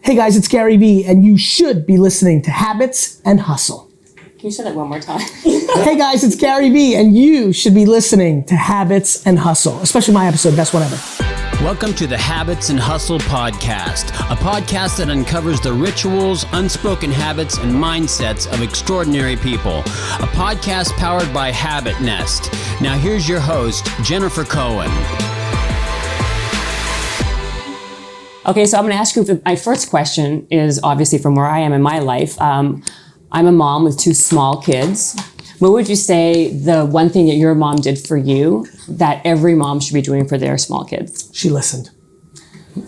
Hey guys, it's Gary Vee, and you should be listening to Habits and Hustle. Can you say that one more time? Hey guys, it's Gary Vee, and you should be listening to Habits and Hustle, especially my episode, best one ever. Welcome to the Habits and Hustle podcast, a podcast that uncovers the rituals, unspoken habits, and mindsets of extraordinary people. A podcast powered by Habit Nest. Now here's your host, Jennifer Cohen. Okay, so I'm going to ask you, my first question is obviously from where I am in my life. I'm a mom with two small kids. What would you say the one thing that your mom did for you that every mom should be doing for their small kids? She listened.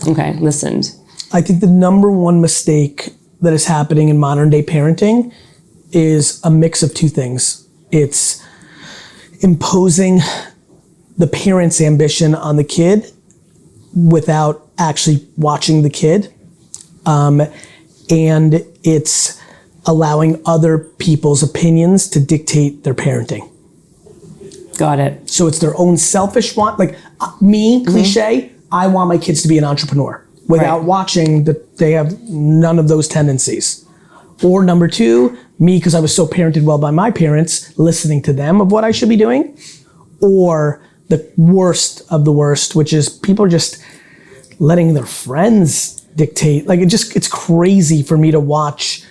Okay, listened. I think the number one mistake that is happening in modern day parenting is a mix of two things. It's imposing the parent's ambition on the kid without actually watching the kid. And it's allowing other people's opinions to dictate their parenting. Got it. So it's their own selfish want, like cliche, I want my kids to be an entrepreneur without watching that they have none of those tendencies. Or number two, me, because I was so parented well by my parents, listening to them of what I should be doing. Or the worst of the worst, which is people are just letting their friends dictate. Like it's crazy for me to watch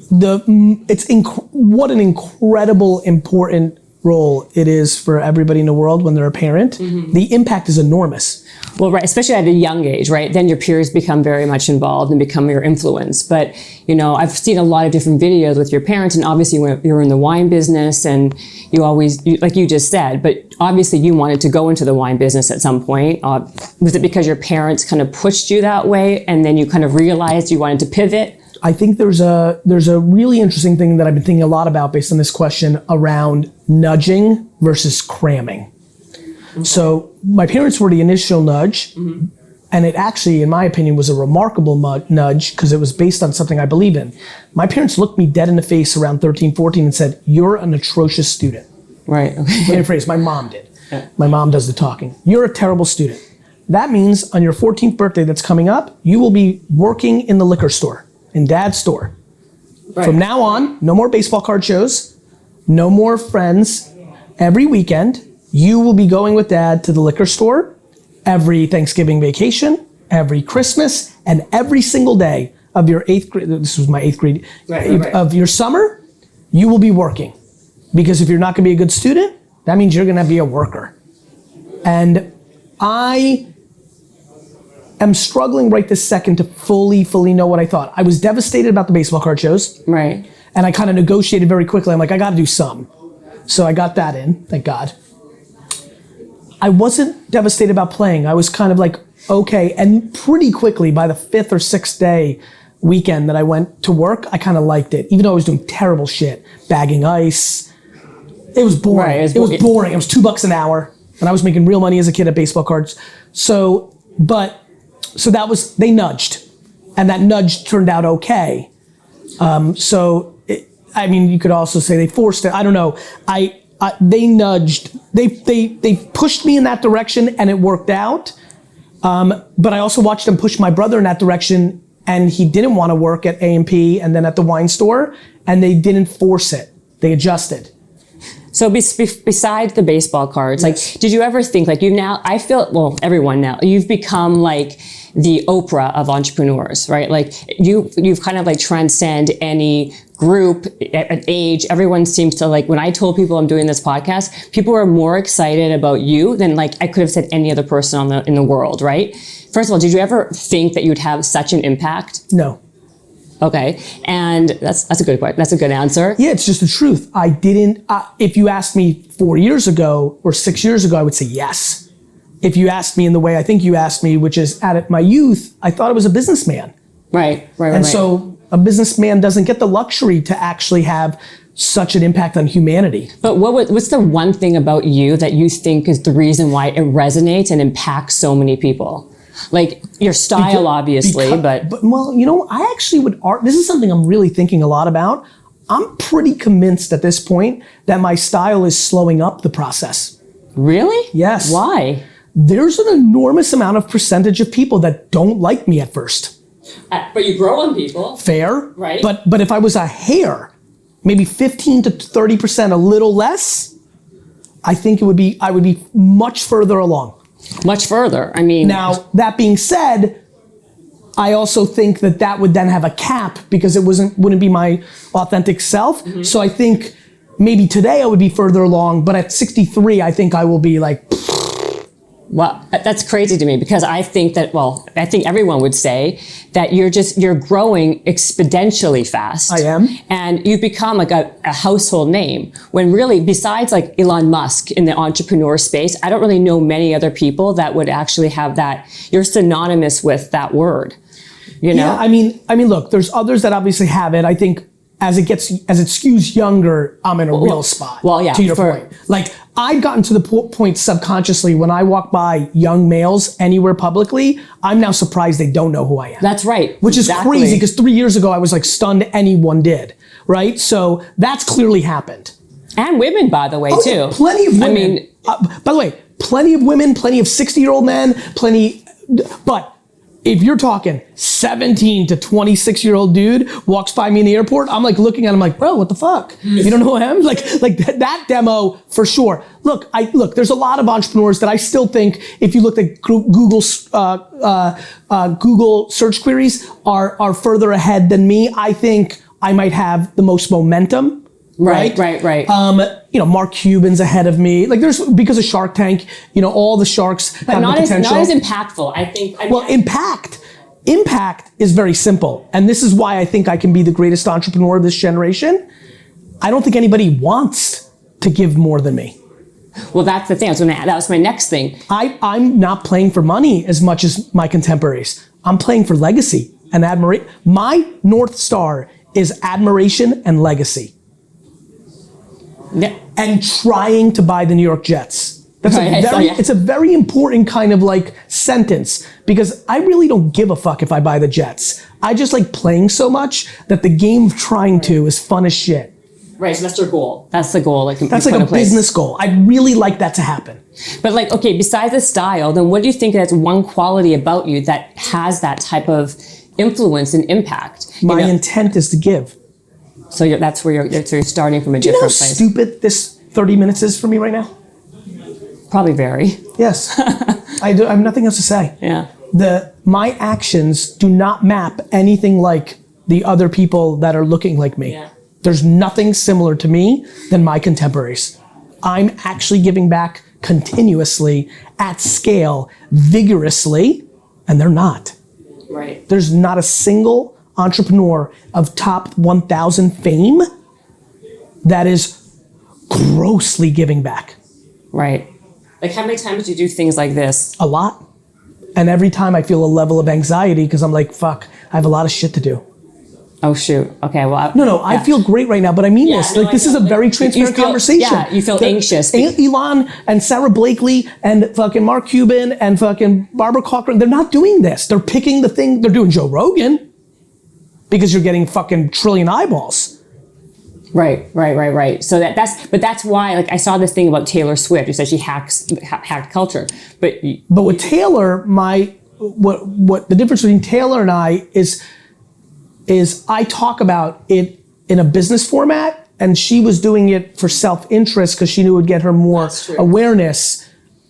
what an incredible, important role it is for everybody in the world when they're a parent. Mm-hmm. The impact is enormous. Well, right, especially at a young age, right? Then your peers become very much involved and become your influence. But, you know, I've seen a lot of different videos with your parents, and obviously you're in the wine business and you always, like you just said, but obviously you wanted to go into the wine business at some point. Was it because your parents kind of pushed you that way and then you kind of realized you wanted to pivot? I think there's a really interesting thing that I've been thinking a lot about based on this question around nudging versus cramming. Mm-hmm. So my parents were the initial nudge, and it actually, in my opinion, was a remarkable nudge because it was based on something I believe in. My parents looked me dead in the face around 13, 14 and said, "You're an atrocious student." Right. Okay. Let me phrase, my mom did. Yeah. My mom does the talking. "You're a terrible student. That means on your 14th birthday that's coming up, you will be working in the liquor store, in Dad's store. Right. From now on, no more baseball card shows, no more friends. Every weekend, you will be going with Dad to the liquor store every Thanksgiving vacation, every Christmas, and every single day of your 8th grade, this was my 8th grade, of your summer, you will be working. Because if you're not gonna be a good student, that means you're gonna be a worker." And I am struggling right this second to fully know what I thought. I was devastated about the baseball card shows. Right. And I kind of negotiated very quickly. I'm like, I gotta do some. So I got that in, thank God. I wasn't devastated about playing. I was kind of like, okay. And pretty quickly, by the 5th or 6th day weekend that I went to work, I kind of liked it. Even though I was doing terrible shit, bagging ice. It was boring. Right, it was boring. It was $2 an hour. And I was making real money as a kid at baseball cards. So that was, they nudged. And that nudge turned out okay. You could also say they forced it. I don't know. They nudged. They pushed me in that direction, and it worked out. But I also watched them push my brother in that direction, and he didn't want to work at A&P and then at the wine store, and they didn't force it. They adjusted. So besides the baseball cards, like, did you ever think, like, everyone now, you've become like the Oprah of entrepreneurs, right? Like you've kind of like transcend any group, age. Everyone seems to, like, when I told people I'm doing this podcast, people were more excited about you than, like, I could have said any other person in the world, right? First of all, did you ever think that you'd have such an impact? No. Okay, and that's a good question. That's a good answer. Yeah, it's just the truth. I didn't. If you asked me 4 years ago or 6 years ago, I would say yes. If you asked me in the way I think you asked me, which is at my youth, I thought I was a businessman. Right. And so a businessman doesn't get the luxury to actually have such an impact on humanity. But what's the one thing about you that you think is the reason why it resonates and impacts so many people? Like your style, obviously, but well, you know, I actually this is something I'm really thinking a lot about. I'm pretty convinced at this point that my style is slowing up the process. Really? Yes. Why? There's an enormous amount of percentage of people that don't like me at first. But you grow on people. Fair. Right. But if I was a hair, maybe 15 to 30%, a little less, I think I would be much further along. Much further. I mean. Now, that being said, I also think that would then have a cap because it wouldn't be my authentic self. Mm-hmm. So I think maybe today I would be further along, but at 63, I think I will be like. Well, that's crazy to me because I think everyone would say that you're growing exponentially fast. I am. And you've become like a household name when really, besides like Elon Musk in the entrepreneur space, I don't really know many other people that would actually have that. You're synonymous with that word, you know? Yeah, I mean, look, there's others that obviously have it. I think as it skews younger, I'm in a real spot. Well, yeah. To your point. Like, I've gotten to the point subconsciously when I walk by young males anywhere publicly, I'm now surprised they don't know who I am. That's right. Which is crazy because 3 years ago I was like stunned anyone did, right? So that's clearly happened. And women, by the way, too. Yeah, plenty of women. I mean, by the way, plenty of women, plenty of 60-year-old men, but if you're talking 17 to 26-year-old dude walks by me in the airport, I'm like looking at him like, bro, what the fuck? You don't know who I am? Like that demo for sure. Look, there's a lot of entrepreneurs that I still think, if you look at Google search queries, are further ahead than me. I think I might have the most momentum. Right. Mark Cuban's ahead of me. Like because of Shark Tank, all the sharks have the potential. Not as impactful, I think. Impact is very simple. And this is why I think I can be the greatest entrepreneur of this generation. I don't think anybody wants to give more than me. Well, that's the thing. That was my next thing. I'm not playing for money as much as my contemporaries. I'm playing for legacy and admiration. My North Star is admiration and legacy. Yeah. And trying to buy the New York Jets. It's a very important kind of like sentence because I really don't give a fuck if I buy the Jets. I just like playing so much that the game of trying to is fun as shit. Right, so that's your goal. That's the goal. That's like a business goal. I'd really like that to happen. But okay, besides the style, then what do you think that's one quality about you that has that type of influence and impact? My intent is to give. So that's where you're starting from a different place. Do you know how stupid this 30 minutes is for me right now? Probably very. Yes. I have nothing else to say. Yeah. My actions do not map anything like the other people that are looking like me. Yeah. There's nothing similar to me than my contemporaries. I'm actually giving back continuously, at scale, vigorously, and they're not. Right. There's not a single entrepreneur of top 1,000 fame that is grossly giving back. Right. Like how many times do you do things like this? A lot. And every time I feel a level of anxiety because I'm like, fuck, I have a lot of shit to do. Oh, shoot. Okay, well. No, I feel great right now, but I mean this. This is a very transparent conversation. Yeah, you feel anxious. Elon and Sarah Blakely and fucking Mark Cuban and fucking Barbara Cochran, they're not doing this. They're picking the thing. They're doing Joe Rogan because you're getting fucking trillion eyeballs. Right. So that's why, like, I saw this thing about Taylor Swift. You said she hacked culture, but with Taylor, what the difference between Taylor and I is I talk about it in a business format, and she was doing it for self-interest because she knew it would get her more awareness.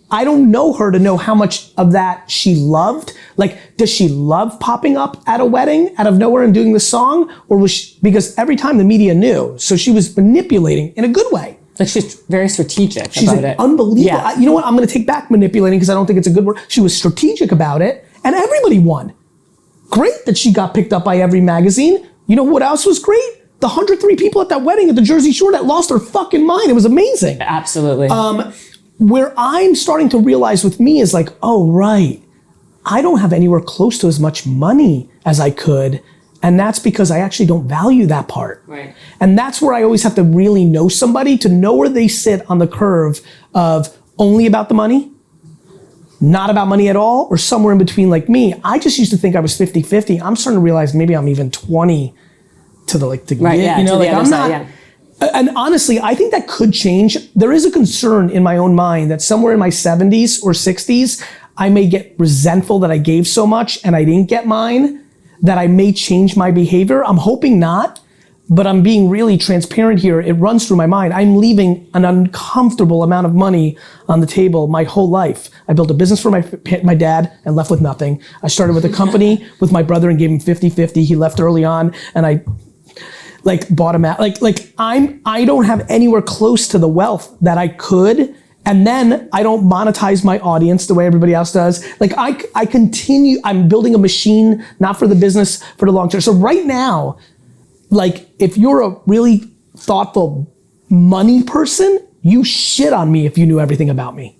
I don't know her to know how much of that she loved. Like, does she love popping up at a wedding out of nowhere and doing the song? Or was she, because every time the media knew, so she was manipulating in a good way. Like she's very strategic she's about it. Unbelievable. Yeah. You know what? I'm going to take back manipulating because I don't think it's a good word. She was strategic about it, and everybody won. Great that she got picked up by every magazine. You know what else was great? The 103 people at that wedding at the Jersey Shore that lost their fucking mind. It was amazing. Absolutely. Where I'm starting to realize with me is like, oh, right. I don't have anywhere close to as much money as I could. And that's because I actually don't value that part. Right. And that's where I always have to really know somebody to know where they sit on the curve of only about the money, not about money at all, or somewhere in between like me. I just used to think I was 50-50. I'm starting to realize maybe I'm even 20 to the right, yeah, you know, like I'm not. Yeah. And honestly, I think that could change. There is a concern in my own mind that somewhere in my 70s or 60s, I may get resentful that I gave so much and I didn't get mine. that I may change my behavior. I'm hoping not, but I'm being really transparent here. It runs through my mind. I'm leaving an uncomfortable amount of money on the table my whole life. I built a business for my dad and left with nothing. I started with a company with my brother and gave him 50-50. He left early on, and I bought him out. I don't have anywhere close to the wealth that I could. And then I don't monetize my audience the way everybody else does. I continue, I'm building a machine, not for the business, for the long term. So right now, if you're a really thoughtful money person, you shit on me if you knew everything about me.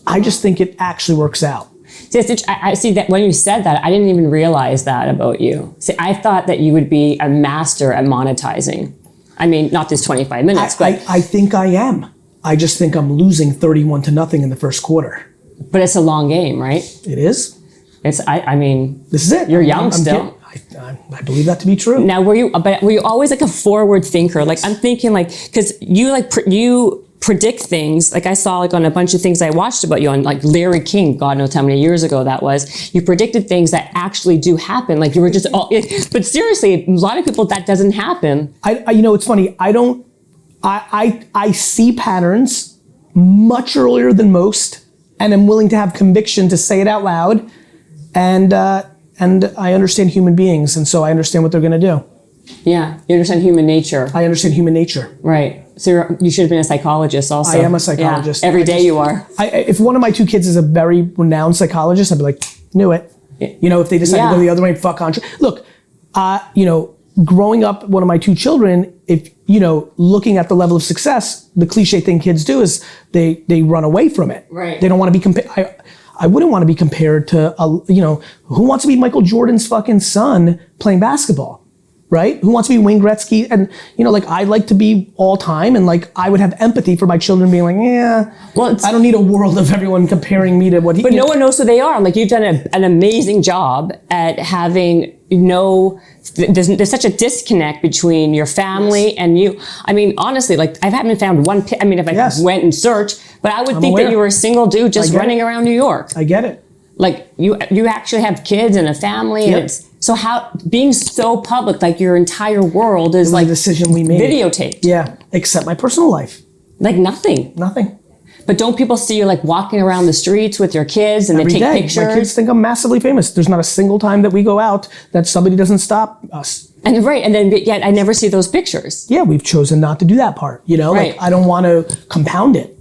I just think it actually works out. I see that when you said that, I didn't even realize that about you. See, I thought that you would be a master at monetizing. I mean, not this 25 minutes, but I think I am. I just think I'm losing 31-0 in the first quarter. But it's a long game, right? It is. I mean, this is it. You're young still. I believe that to be true. Now, were you always a forward thinker? I'm thinking because you predict things. I saw on a bunch of things I watched about you on Larry King, God knows how many years ago that was. You predicted things that actually do happen. You were just but seriously, a lot of people that doesn't happen. It's funny. I see patterns much earlier than most, and I'm willing to have conviction to say it out loud. And I understand human beings, and so I understand what they're going to do. Yeah, you understand human nature. I understand human nature. Right. So you should have been a psychologist also. I am a psychologist. Yeah, every day you are. If one of my two kids is a very renowned psychologist, I'd be like, knew it. If they decide to go the other way, fuck on. Look, growing up, one of my two children, looking at the level of success, the cliche thing kids do is they run away from it. Right. They don't want to be compared. I wouldn't want to be compared to, who wants to be Michael Jordan's fucking son playing basketball, right? Who wants to be Wayne Gretzky? And, I like to be all time, and I would have empathy for my children being I don't need a world of everyone comparing me to what he. But no one knows who they are. You've done an amazing job at having there's such a disconnect between your family and you. I mean, honestly, I haven't found one. If I went and searched, but I would think that you were a single dude just running around New York. I get it. You actually have kids and a family, yep. and so how being so public, your entire world is a decision we made, videotaped. Yeah, except my personal life. Nothing. Nothing. But don't people see you walking around the streets with your kids and every they take day. pictures? My kids think I'm massively famous. There's not a single time that we go out that somebody doesn't stop us. And right, and then yet I never see those pictures. Yeah, we've chosen not to do that part. Right. I don't want to compound it.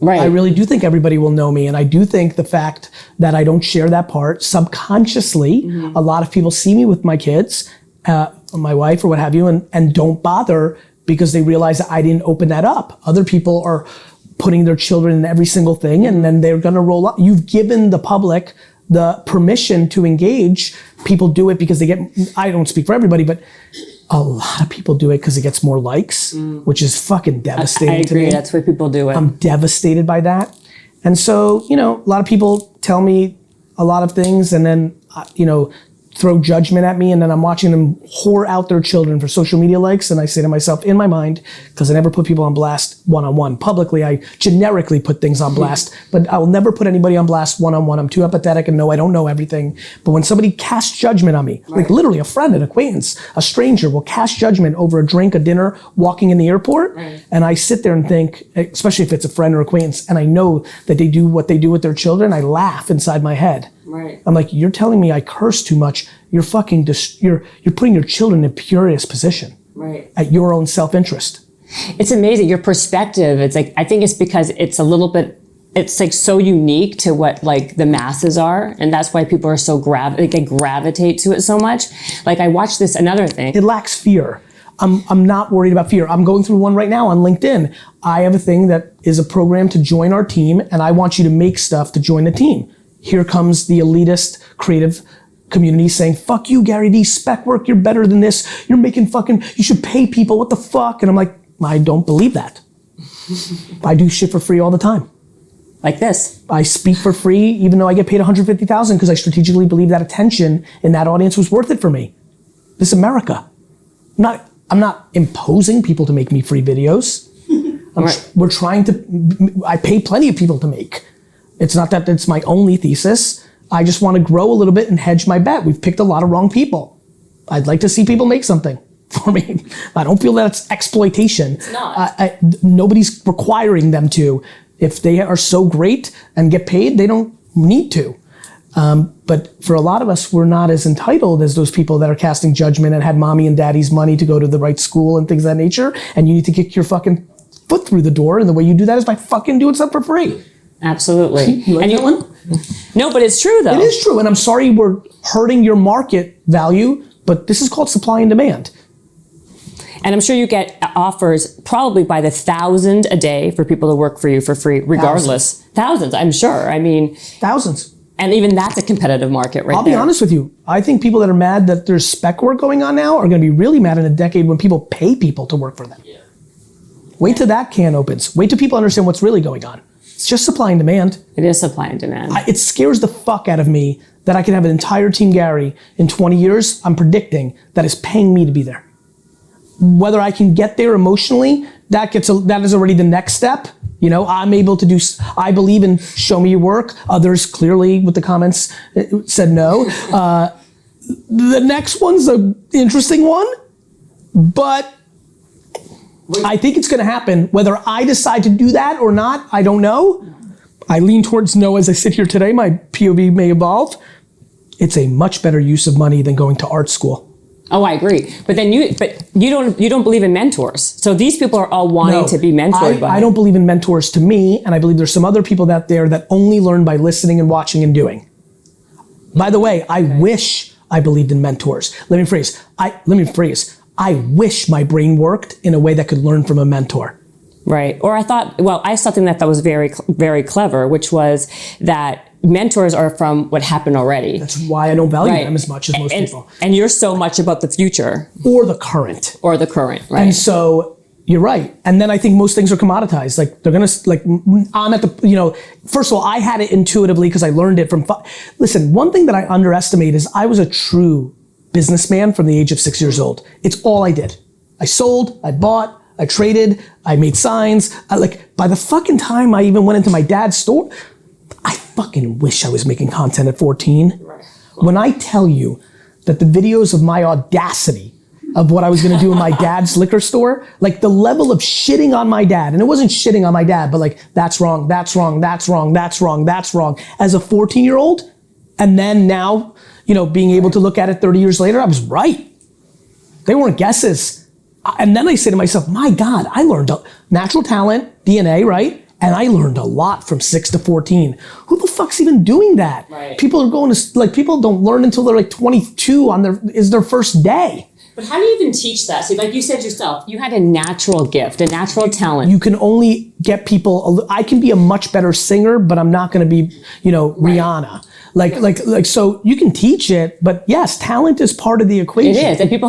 Right. I really do think everybody will know me, and I do think the fact that I don't share that part subconsciously, a lot of people see me with my kids, or my wife, or what have you, and don't bother because they realize that I didn't open that up. Other people are putting their children in every single thing, and then they're going to roll up. You've given the public the permission to engage. People do it because I don't speak for everybody, but a lot of people do it because it gets more likes, which is fucking devastating I agree. to me. That's why people do it. I'm devastated by that. And so, a lot of people tell me a lot of things, and then, throw judgment at me, and then I'm watching them whore out their children for social media likes, and I say to myself in my mind, because I never put people on blast one-on-one. Publicly, I generically put things on blast, but I will never put anybody on blast one-on-one. I'm too empathetic, and no, I don't know everything. But when somebody casts judgment on me, literally a friend, an acquaintance, a stranger will cast judgment over a drink, a dinner, walking in the airport, and I sit there and think, especially if it's a friend or acquaintance, and I know that they do what they do with their children, I laugh inside my head. Right. I'm like, you're telling me I curse too much. You're fucking, you're putting your children in a precarious position. Right. At your own self-interest. It's amazing, your perspective. It's I think it's because it's a little bit, it's so unique to what the masses are. And that's why people are so they gravitate to it so much. I watched another thing. It lacks fear. I'm not worried about fear. I'm going through one right now on LinkedIn. I have a thing that is a program to join our team, and I want you to make stuff to join the team. Here comes the elitist creative community saying, fuck you, Gary Vee, spec work, you're better than this. You're making you should pay people, what the fuck? And I'm like, I don't believe that. I do shit for free all the time. Like this. I speak for free, even though I get paid $150,000 because I strategically believe that attention in that audience was worth it for me. This is America. I'm not imposing people to make me free videos. I pay plenty of people to make. It's not that it's my only thesis. I just want to grow a little bit and hedge my bet. We've picked a lot of wrong people. I'd like to see people make something for me. I don't feel that's exploitation. It's not. Nobody's requiring them to. If they are so great and get paid, they don't need to. But for a lot of us, we're not as entitled as those people that are casting judgment and had mommy and daddy's money to go to the right school and things of that nature. And you need to kick your fucking foot through the door. And the way you do that is by fucking doing something for free. Absolutely. You like that one? No, but it's true though. It is true. And I'm sorry we're hurting your market value, but this is called supply and demand. And I'm sure you get offers probably by the 1,000 a day for people to work for you for free, regardless. Thousands, I'm sure. I mean, thousands. And even that's a competitive market right there. I'll be honest with you. I think people that are mad that there's spec work going on now are going to be really mad in a decade when people pay people to work for them. Yeah. Wait till that can opens. Wait till people understand what's really going on. It's just supply and demand. It is supply and demand. It scares the fuck out of me that I could have an entire Team Gary in 20 years, I'm predicting, that is paying me to be there. Whether I can get there emotionally, that is already the next step. You know, I'm able to do, I believe in show me your work. Others clearly with the comments said no. The next one's an interesting one, but I think it's going to happen. Whether I decide to do that or not, I don't know. I lean towards no as I sit here today. My POV may evolve. It's a much better use of money than going to art school. Oh, I agree. But then you don't believe in mentors. So these people are all wanting to be mentored by. I don't believe in mentors to me, and I believe there's some other people out there that only learn by listening and watching and doing. By the way, I wish I believed in mentors. Let me phrase. I wish my brain worked in a way that could learn from a mentor. Right. Or I saw something that was very, very clever, which was that mentors are from what happened already. That's why I don't value them as much as most people. And you're so much about the future. Or the current. Right. And so you're right. And then I think most things are commoditized. Like they're going to, like I'm at the, first of all, I had it intuitively because I learned it from, listen, one thing that I underestimate is I was a true businessman from the age of 6 years old. It's all I did. I sold, I bought, I traded, I made signs. By the fucking time I even went into my dad's store, I fucking wish I was making content at 14. Right. When I tell you that the videos of my audacity of what I was gonna do in my dad's liquor store, like the level of shitting on my dad, and it wasn't shitting on my dad, but like, that's wrong, that's wrong, that's wrong, that's wrong, that's wrong. As a 14-year-old, and then now, being able to look at it 30 years later, I was right. They weren't guesses. And then I say to myself, my God, I learned natural talent, DNA, right? And I learned a lot from 6 to 14. Who the fuck's even doing that? Right. People are going to, people don't learn until they're 22 is their first day. But how do you even teach that? See, like you said yourself, you had a natural gift, a natural talent. You can only get people, I can be a much better singer, but I'm not going to be, Rihanna. So you can teach it, but yes, talent is part of the equation. It is. And people,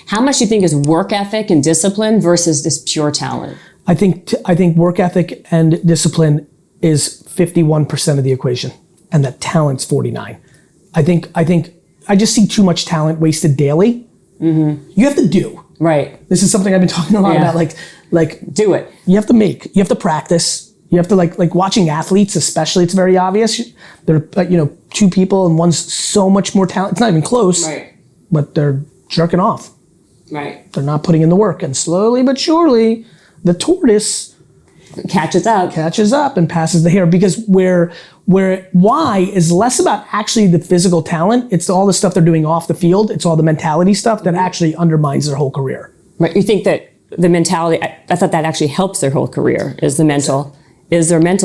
how much do you think is work ethic and discipline versus just pure talent? I think work ethic and discipline is 51% of the equation, and that talent's 49. I think I just see too much talent wasted daily. Mm-hmm. You have to do. Right. This is something I've been talking a lot about. Like do it. You have to make. You have to practice. You have to like watching athletes, especially. It's very obvious. They're two people and one's so much more talent. It's not even close. Right. But they're jerking off. Right. They're not putting in the work, and slowly but surely, the tortoise catches up and passes the hare, because where why is less about actually the physical talent. It's all the stuff they're doing off the field. It's all the mentality stuff that actually undermines their whole career. Right. You think that the mentality, I thought that actually helps their whole career, is their mental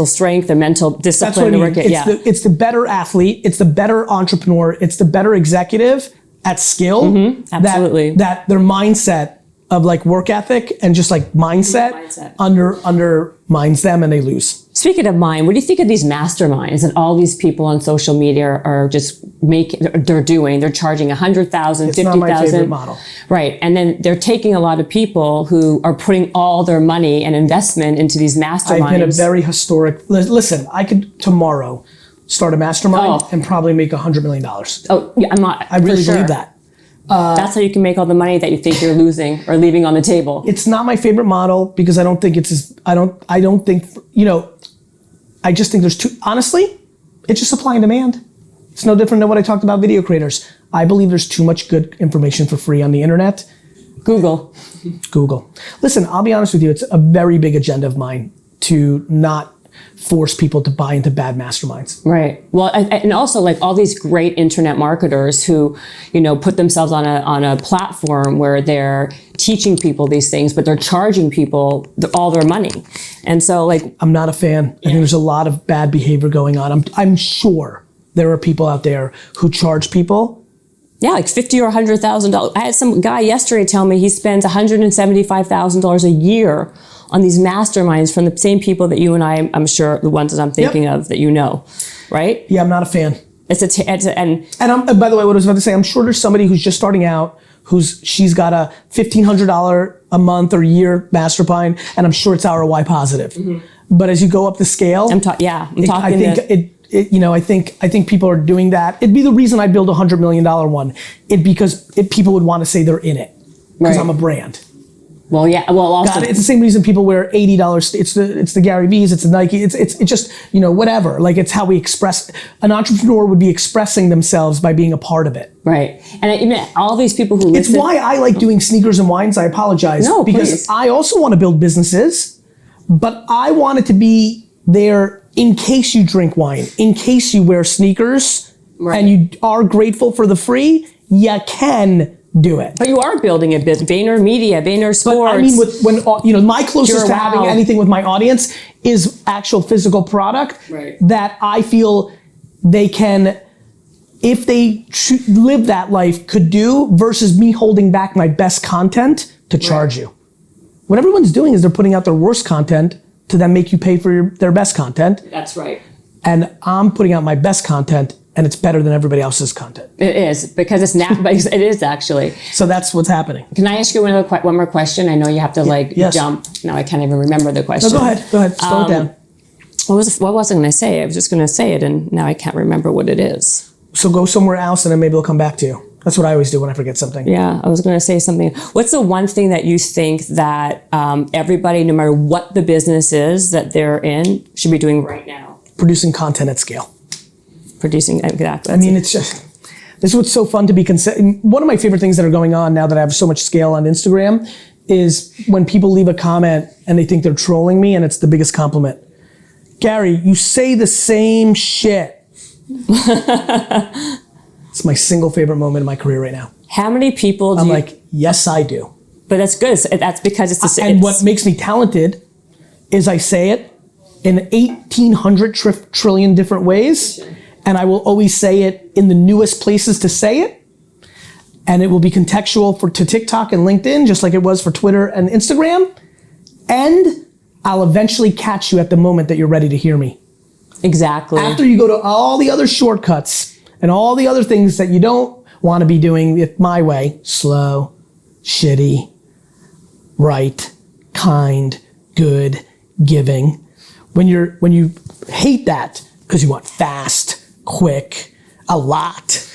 strength, their mental discipline. That's what I mean. It's the better athlete. It's the better entrepreneur. It's the better executive at skill. Mm-hmm. Absolutely. That their mindset of work ethic and just mindset undermines them and they lose. Speaking of mind, what do you think of these masterminds that all these people on social media are just they're charging 100,000, 50,000. It's not my favorite model. Right. And then they're taking a lot of people who are putting all their money and investment into these masterminds. I've been a very historic, listen, I could tomorrow start a mastermind and probably make $100 million. Oh, yeah, I really believe that. That's how you can make all the money that you think you're losing or leaving on the table. It's not my favorite model because I don't think I just think there's honestly, it's just supply and demand. It's no different than what I talked about video creators. I believe there's too much good information for free on the internet. Google. Listen, I'll be honest with you. It's a very big agenda of mine to not force people to buy into bad masterminds. Right. Well, and also like all these great internet marketers who, put themselves on a platform where they're teaching people these things, but they're charging people all their money. And so like, I'm not a fan. I think there's a lot of bad behavior going on. I'm sure there are people out there who charge people. Yeah, like $50,000 or $100,000. I had some guy yesterday tell me he spends $175,000 a year on these masterminds from the same people that you and I'm sure the ones that I'm thinking of that right? Yeah, I'm not a fan. And by the way, what I was about to say, I'm sure there's somebody who's just starting out, she's got a $1,500 a month or year mastermind, and I'm sure it's ROI positive. Mm-hmm. But as you go up the scale, I think people are doing that. It'd be the reason I build a $100 million one. Because people would want to say they're in it because I'm a brand. Well, yeah. Well, also it's the same reason people wear $80. It's the Gary V's. It's the Nike. It's just whatever. Like it's how we express. An entrepreneur would be expressing themselves by being a part of it. Right. And all these people who listen. It's why I like doing sneakers and wines. I apologize. No, because please. I also want to build businesses, but I want it to be there in case you drink wine, in case you wear sneakers, and you are grateful for the free. You can do it. But you are building a business. Vaynermedia, Vaynersports. But I mean, my closest to having anything with my audience is actual physical product that I feel they can, if they live that life, could do versus me holding back my best content to charge you. What everyone's doing is they're putting out their worst content to then make you pay for their best content. That's right. And I'm putting out my best content, and it's better than everybody else's content. It is, because it's not, it is actually. So that's what's happening. Can I ask you one more question? I know you have to jump. Now I can't even remember the question. No, go ahead, slow it down. What was I going to say? I was just going to say it, and now I can't remember what it is. So go somewhere else, and then maybe it'll come back to you. That's what I always do when I forget something. Yeah, I was going to say something. What's the one thing that you think that everybody, no matter what the business is that they're in, should be doing right now? Producing content at scale. Exactly. I mean, it's just, this is what's so fun to be one of my favorite things that are going on now that I have so much scale on Instagram is when people leave a comment and they think they're trolling me, and it's the biggest compliment. Gary, you say the same shit. It's my single favorite moment in my career right now. How many people I'm like, yes, I do. But that's good. That's because it's the same. And what makes me talented is I say it in 1,800 trillion different ways. And I will always say it in the newest places to say it. And it will be contextual to TikTok and LinkedIn, just like it was for Twitter and Instagram. And I'll eventually catch you at the moment that you're ready to hear me. Exactly. After you go to all the other shortcuts and all the other things that you don't want to be doing it my way, slow, shitty, right, kind, good, giving. When you hate that because you want fast, quick, a lot,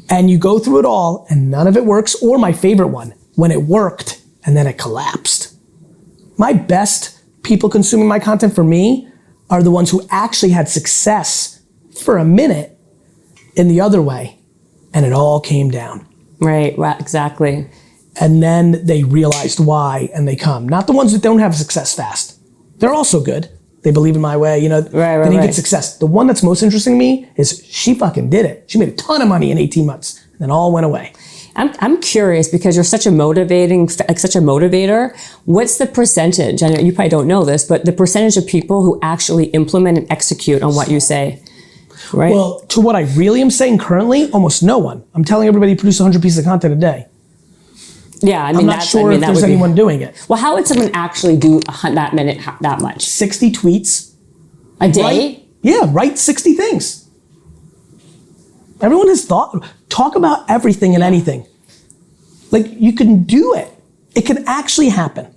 and you go through it all and none of it works, or my favorite one, when it worked and then it collapsed. My best people consuming my content for me are the ones who actually had success for a minute in the other way, and it all came down. Right, exactly. And then they realized why, and they come. Not the ones that don't have success fast. They're also good. They believe in my way, they didn't get success. The one that's most interesting to me is she fucking did it. She made a ton of money in 18 months, and then all went away. I'm curious, because you're such a motivator. What's the percentage? I know you probably don't know this, but the percentage of people who actually implement and execute on what you say, right? Well, to what I really am saying currently, almost no one. I'm telling everybody produce 100 pieces of content a day. Yeah, I mean, I'm not sure if there's anyone doing it. Well, how would someone actually do that much? 60 tweets. A day? Write 60 things. Everyone has talk about everything and anything. Like, you can do it. It can actually happen.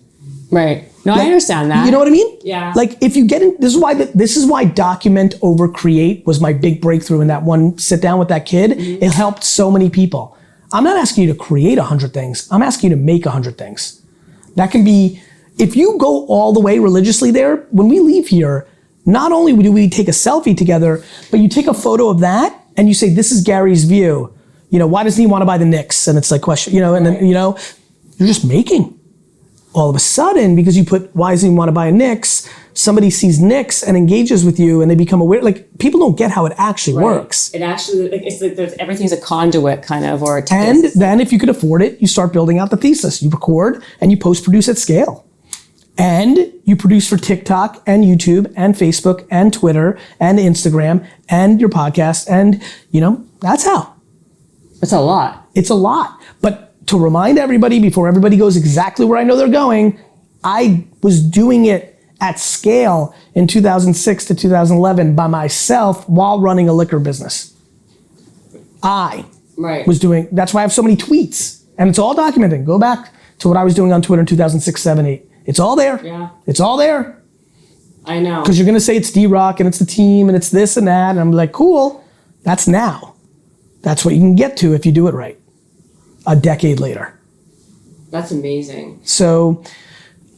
Right. No, I understand that. You know what I mean? Yeah. Like, if you get in, this is why document over create was my big breakthrough in that one sit down with that kid. Mm-hmm. It helped so many people. I'm not asking you to create 100 things. I'm asking you to make 100 things. That can be, if you go all the way religiously there, when we leave here, not only do we take a selfie together, but you take a photo of that and you say, this is Gary's view. Why doesn't he want to buy the Knicks? And it's like question, and then, you're just making. All of a sudden, because you put, why doesn't he want to buy a Knicks? Somebody sees Knicks and engages with you and they become aware. Like, people don't get how it actually works. It actually, it's like everything's a conduit kind of, or a And then if you could afford it, you start building out the thesis. You record and you post-produce at scale. And you produce for TikTok and YouTube and Facebook and Twitter and Instagram and your podcast. And, that's how. It's a lot. It's a lot. But to remind everybody, before everybody goes exactly where I know they're going, I was doing it at scale in 2006 to 2011 by myself while running a liquor business. I was doing, that's why I have so many tweets. And it's all documented. Go back to what I was doing on Twitter in 2006, 7, 8. It's all there. Yeah. It's all there. I know. Because you're going to say it's D-Rock and it's the team and it's this and that. And I'm like, cool. That's now. That's what you can get to if you do it right. A decade later. That's amazing. So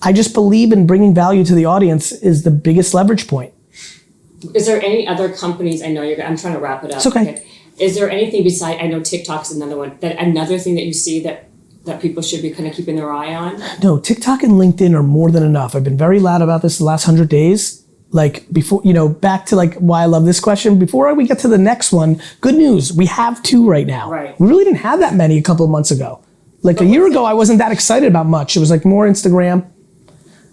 I just believe in bringing value to the audience is the biggest leverage point. Is there any other companies, I'm trying to wrap it up. It's okay. Is there anything beside, I know TikTok's another one, another thing that you see that people should be kind of keeping their eye on? No, TikTok and LinkedIn are more than enough. I've been very loud about this the last 100 days. Like before, back to like why I love this question. Before we get to the next one, good news, we have 2 right now. Right. We really didn't have that many a couple of months ago. Like a year ago, I wasn't that excited about much. It was like more Instagram.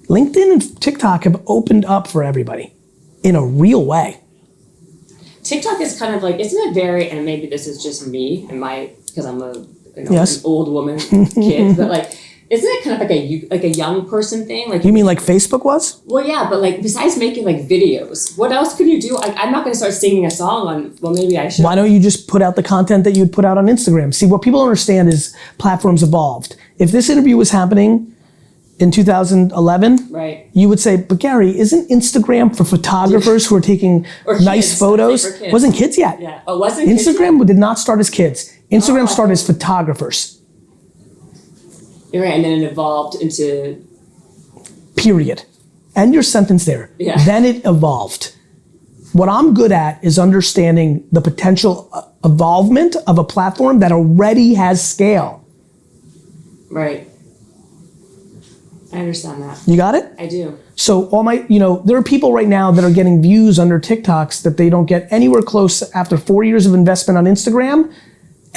LinkedIn and TikTok have opened up for everybody in a real way. TikTok is kind of like, isn't it very, and maybe this is just me and because I'm an old woman kid, but like, isn't it kind of like a young person thing? Like, you mean like Facebook was? Well, yeah, but like besides making like videos, what else could you do? I'm not going to start singing a song on. Well, maybe I should. Why don't you just put out the content that you'd put out on Instagram? See, what people don't understand is platforms evolved. If this interview was happening in 2011, right, you would say, but Gary, isn't Instagram for photographers who are taking nice photos? Kids. Wasn't kids yet. Yeah. Oh, wasn't Instagram did not start as kids. Instagram started as photographers. You're right, and then it evolved into... Period. End your sentence there. Yeah. Then it evolved. What I'm good at is understanding the potential evolvement of a platform that already has scale. Right. I understand that. You got it? I do. So there are people right now that are getting views under TikToks that they don't get anywhere close after 4 years of investment on Instagram.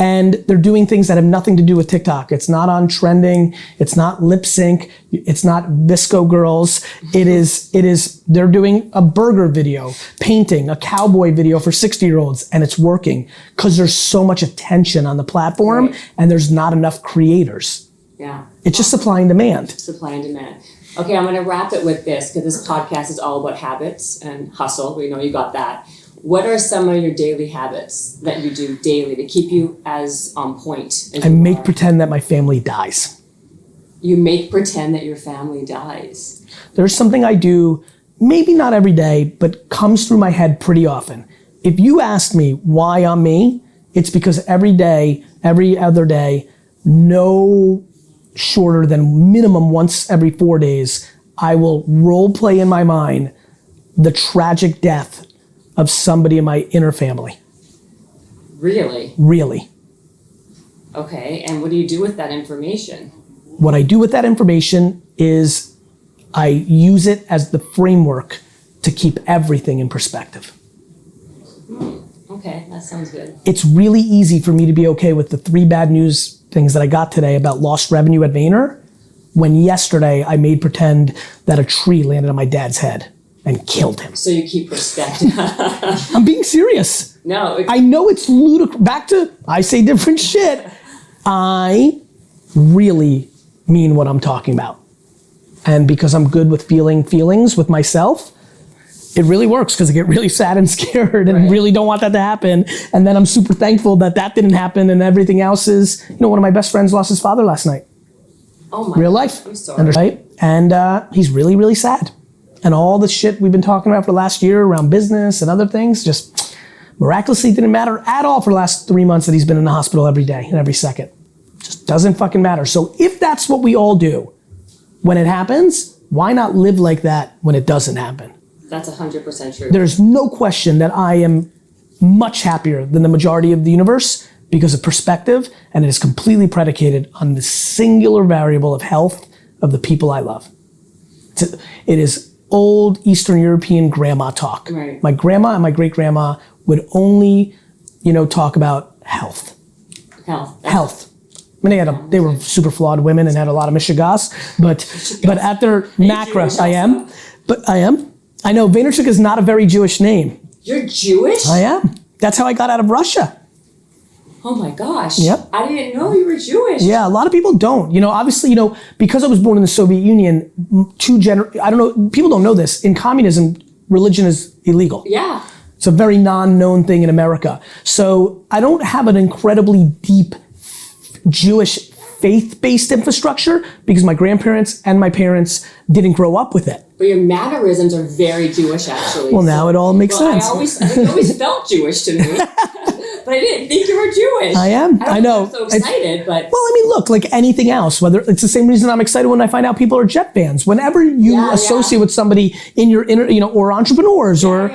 And they're doing things that have nothing to do with TikTok. It's not on trending. It's not lip sync. It's not Visco girls. It is, they're doing a burger video, painting, a cowboy video for 60-year-olds, and it's working because there's so much attention on the platform and there's not enough creators. Yeah. It's just supply and demand. Supply and demand. Okay, I'm going to wrap it with this because this podcast is all about habits and hustle. We know you got that. What are some of your daily habits that you do daily to keep you as on point? I make pretend that my family dies. You make pretend that your family dies. There's something I do, maybe not every day, but comes through my head pretty often. If you ask me why I'm me, it's because every day, every other day, no shorter than minimum once every 4 days, I will role play in my mind the tragic death of somebody in my inner family. Really? Really. Okay, and what do you do with that information? What I do with that information is I use it as the framework to keep everything in perspective. Okay, that sounds good. It's really easy for me to be okay with the 3 bad news things that I got today about lost revenue at Vayner, when yesterday I made pretend that a tree landed on my dad's head and killed him. So you keep perspective. I'm being serious. No. I know it's ludicrous. Back to, I say different shit. I really mean what I'm talking about. And because I'm good with feeling feelings with myself, it really works because I get really sad and scared and really don't want that to happen. And then I'm super thankful that that didn't happen and everything else is, one of my best friends lost his father last night. Oh my Real life. I'm sorry. Right? And he's really, really sad. And all the shit we've been talking about for the last year around business and other things just miraculously didn't matter at all for the last 3 months that he's been in the hospital every day and every second. Just doesn't fucking matter. So if that's what we all do when it happens, why not live like that when it doesn't happen? That's 100% true. There's no question that I am much happier than the majority of the universe because of perspective, and it is completely predicated on the singular variable of health of the people I love. It is old Eastern European grandma talk. Right. My grandma and my great grandma would only, talk about health. Health. I mean, they were super flawed women and had a lot of mishigas, but at their macro, I am. I know Vaynerchuk is not a very Jewish name. You're Jewish? I am. That's how I got out of Russia. Oh my gosh. Yep. I didn't know you were Jewish. Yeah, a lot of people don't. Obviously, because I was born in the Soviet Union, I don't know, people don't know this. In communism, religion is illegal. Yeah. It's a very non-known thing in America. So I don't have an incredibly deep Jewish faith-based infrastructure because my grandparents and my parents didn't grow up with it. But your mannerisms are very Jewish, actually. Well, now it all makes sense. I always felt Jewish to me. But I didn't think you were Jewish. I am. I know. I'm so excited, but... Well, I mean, look, like anything else, whether it's the same reason I'm excited when I find out people are Jet fans. Whenever you associate with somebody in your inner, or entrepreneurs or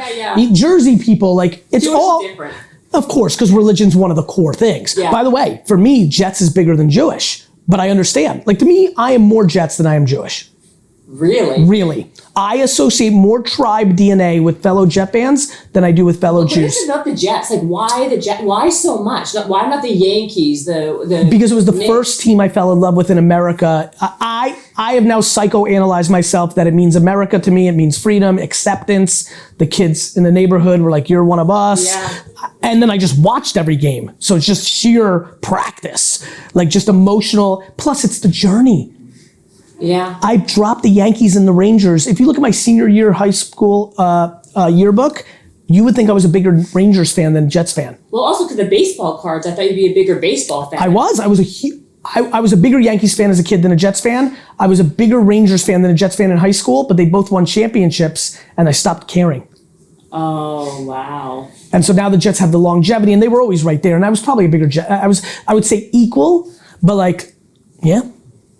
Jersey people, like it's Jewish all... is different. Of course, because religion's one of the core things. Yeah. By the way, for me, Jets is bigger than Jewish, but I understand. Like to me, I am more Jets than I am Jewish. Really? Really. I associate more tribe DNA with fellow Jet fans than I do with fellow Jews. What is it about the Jets? Like why the Jets? Why so much? Why not the Yankees? Because it was the first team I fell in love with in America. I have now psychoanalyzed myself that it means America to me. It means freedom, acceptance. The kids in the neighborhood were like, "You're one of us." Yeah. And then I just watched every game. So it's just sheer practice, like just emotional. Plus, it's the journey. Yeah. I dropped the Yankees and the Rangers. If you look at my senior year high school yearbook, you would think I was a bigger Rangers fan than Jets fan. Well, also because the baseball cards, I thought you'd be a bigger baseball fan. I was a bigger Yankees fan as a kid than a Jets fan. I was a bigger Rangers fan than a Jets fan in high school, but they both won championships and I stopped caring. Oh, wow. And so now the Jets have the longevity and they were always right there. And I was probably a bigger Jet. I would say equal, but like, yeah.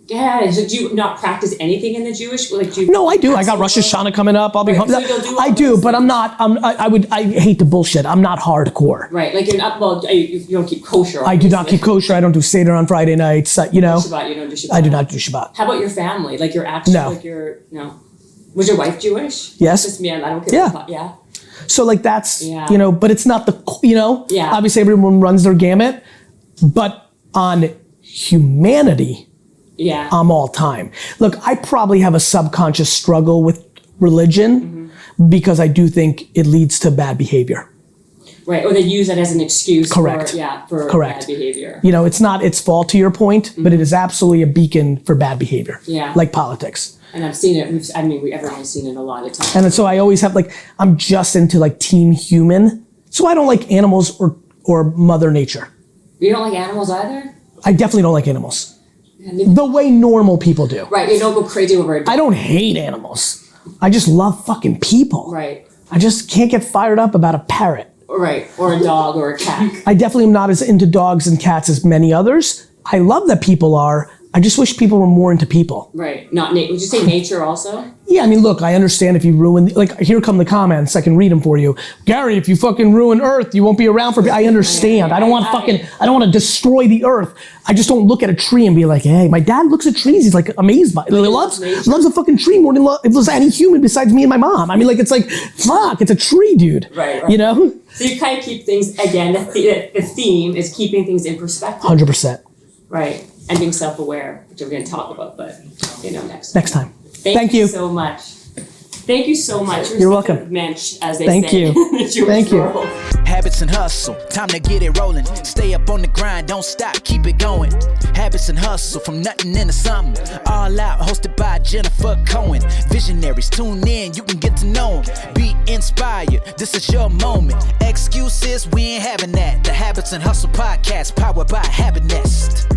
Yeah, so do you not practice anything in the Jewish? No, I do. I got Rosh Hashanah coming up. I'll be home. So you'll do I do, but I'm not. I hate the bullshit. I'm not hardcore. Right, like you're not. Well, you don't keep kosher. Obviously. I do not keep kosher. I don't do Seder on Friday nights. Shabbat, you don't do Shabbat. I do not do Shabbat. How about your family? Like your actual. No. No. Was your wife Jewish? Yes. Just me. I don't care. Yeah. So like that's Yeah. but it's not the Yeah. Obviously everyone runs their gamut, but on humanity. Yeah. I'm all time. Look, I probably have a subconscious struggle with religion because I do think it leads to bad behavior. Right, or they use that as an excuse Correct. for bad behavior. It's not its fault to your point, but it is absolutely a beacon for bad behavior. Yeah. Like politics. And I've seen it, everyone's seen it a lot of times. And so I always have I'm just into team human. So I don't like animals or Mother Nature. You don't like animals either? I definitely don't like animals. The way normal people do. Right, you don't go crazy over it. I don't hate animals. I just love fucking people. Right. I just can't get fired up about a parrot. Right, or a dog or a cat. I definitely am not as into dogs and cats as many others. I love that people are. I just wish people were more into people. Right. Would you say nature also? Yeah, I mean, look, I understand if you ruin, here come the comments, I can read them for you. Gary, if you fucking ruin Earth, you won't be around for, I understand. I don't want to destroy the Earth. I just don't look at a tree and be like, hey, my dad looks at trees, he's amazed by it. He loves a fucking tree more than loves any human besides me and my mom. I mean, it's fuck, it's a tree, dude. Right. So you kind of keep things, again, the theme is keeping things in perspective. 100%. Right. And being self-aware, which we're going to talk about, but next time. Thank you so much. Thank you so much. You're welcome. Mensch, as they Thank say. you. Thank you. Habits and hustle, time to get it rolling. Stay up on the grind, don't stop, keep it going. Habits and hustle, from nothing into something. All out, hosted by Jennifer Cohen. Visionaries, tune in, you can get to know them. Be inspired, this is your moment. Excuses, we ain't having that. The Habits and Hustle podcast, powered by Habit Nest.